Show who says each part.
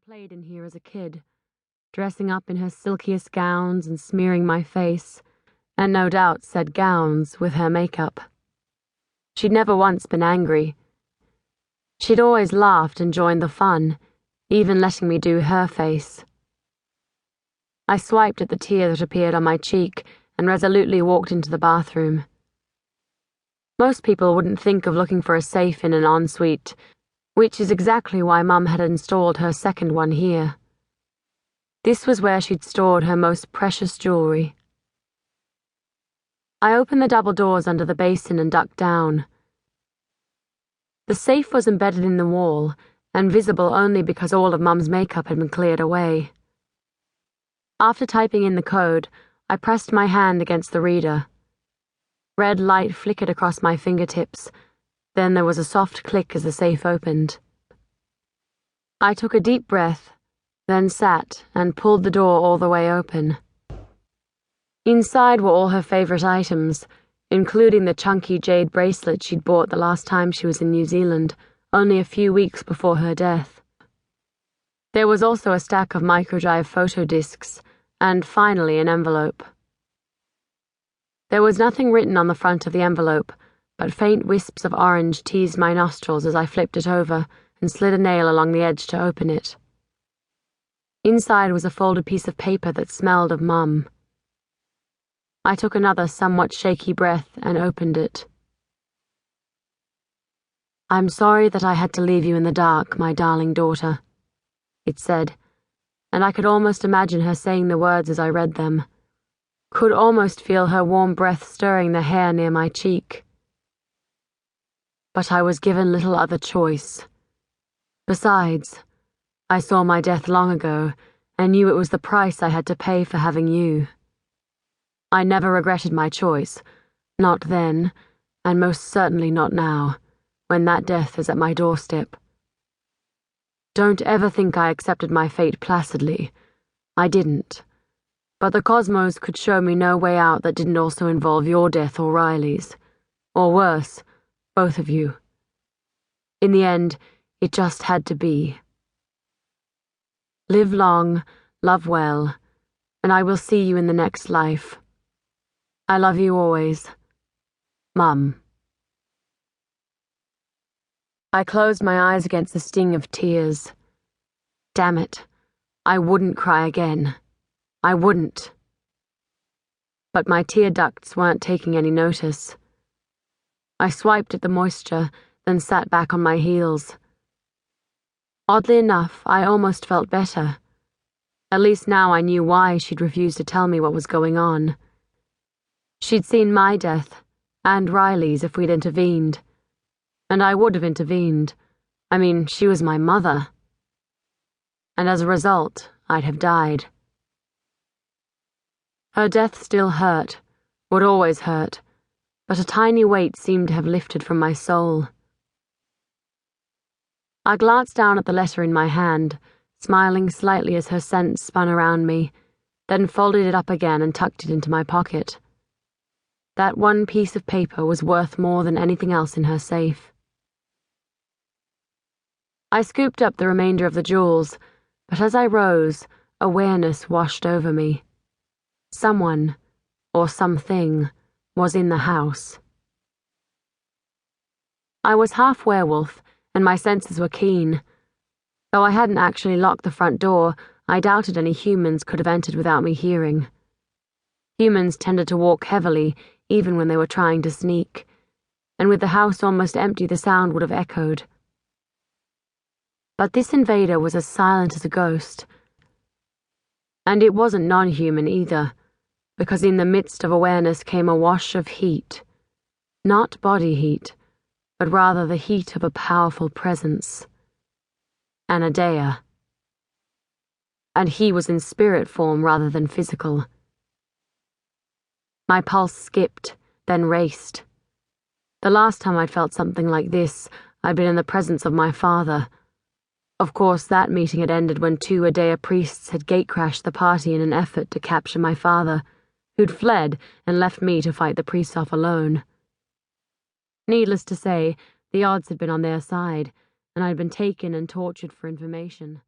Speaker 1: played in here as a kid, dressing up in her silkiest gowns and smearing my face, and no doubt said gowns with her makeup. She'd never once been angry. She'd always laughed and joined the fun, even letting me do her face. I swiped at the tear that appeared on my cheek and resolutely walked into the bathroom. Most people wouldn't think of looking for a safe in an ensuite, which is exactly why Mum had installed her second one here. This was where she'd stored her most precious jewelry. I opened the double doors under the basin and ducked down. The safe was embedded in the wall and visible only because all of Mum's makeup had been cleared away. After typing in the code, I pressed my hand against the reader. Red light flickered across my fingertips. Then there was a soft click as the safe opened. I took a deep breath, then sat and pulled the door all the way open. Inside were all her favorite items, including the chunky jade bracelet she'd bought the last time she was in New Zealand, only a few weeks before her death. There was also a stack of microdrive photo discs, and finally an envelope. There was nothing written on the front of the envelope, but faint wisps of orange teased my nostrils as I flipped it over and slid a nail along the edge to open it. Inside was a folded piece of paper that smelled of Mum. I took another somewhat shaky breath and opened it. "I'm sorry that I had to leave you in the dark, my darling daughter," it said, and I could almost imagine her saying the words as I read them. Could almost feel her warm breath stirring the hair near my cheek. But I was given little other choice. Besides, I saw my death long ago and knew it was the price I had to pay for having you. I never regretted my choice, not then, and most certainly not now, when that death is at my doorstep. Don't ever think I accepted my fate placidly. I didn't. But the cosmos could show me no way out that didn't also involve your death or Riley's. Or worse, both of you. In the end, it just had to be. Live long, love well, and I will see you in the next life. I love you always. Mum. I closed my eyes against the sting of tears. Damn it, I wouldn't cry again. I wouldn't. But my tear ducts weren't taking any notice. I swiped at the moisture, then sat back on my heels. Oddly enough, I almost felt better. At least now I knew why she'd refused to tell me what was going on. She'd seen my death, and Riley's if we'd intervened. And I would have intervened. I mean, she was my mother. And as a result, I'd have died. Her death still hurt, would always hurt, but a tiny weight seemed to have lifted from my soul. I glanced down at the letter in my hand, smiling slightly as her scent spun around me, then folded it up again and tucked it into my pocket. That one piece of paper was worth more than anything else in her safe. I scooped up the remainder of the jewels, but as I rose, awareness washed over me. Someone, or something, was in the house. I was half-werewolf, and my senses were keen. Though I hadn't actually locked the front door, I doubted any humans could have entered without me hearing. Humans tended to walk heavily, even when they were trying to sneak, and with the house almost empty, the sound would have echoed. But this invader was as silent as a ghost. And it wasn't non-human either, because in the midst of awareness came a wash of heat. Not body heat, but rather the heat of a powerful presence. An avenge. And he was in spirit form rather than physical. My pulse skipped, then raced. The last time I'd felt something like this, I'd been in the presence of my father. Of course, that meeting had ended when 2 avenge priests had gatecrashed the party in an effort to capture my father, who'd fled and left me to fight the priests off alone. Needless to say, the odds had been on their side, and I'd been taken and tortured for information.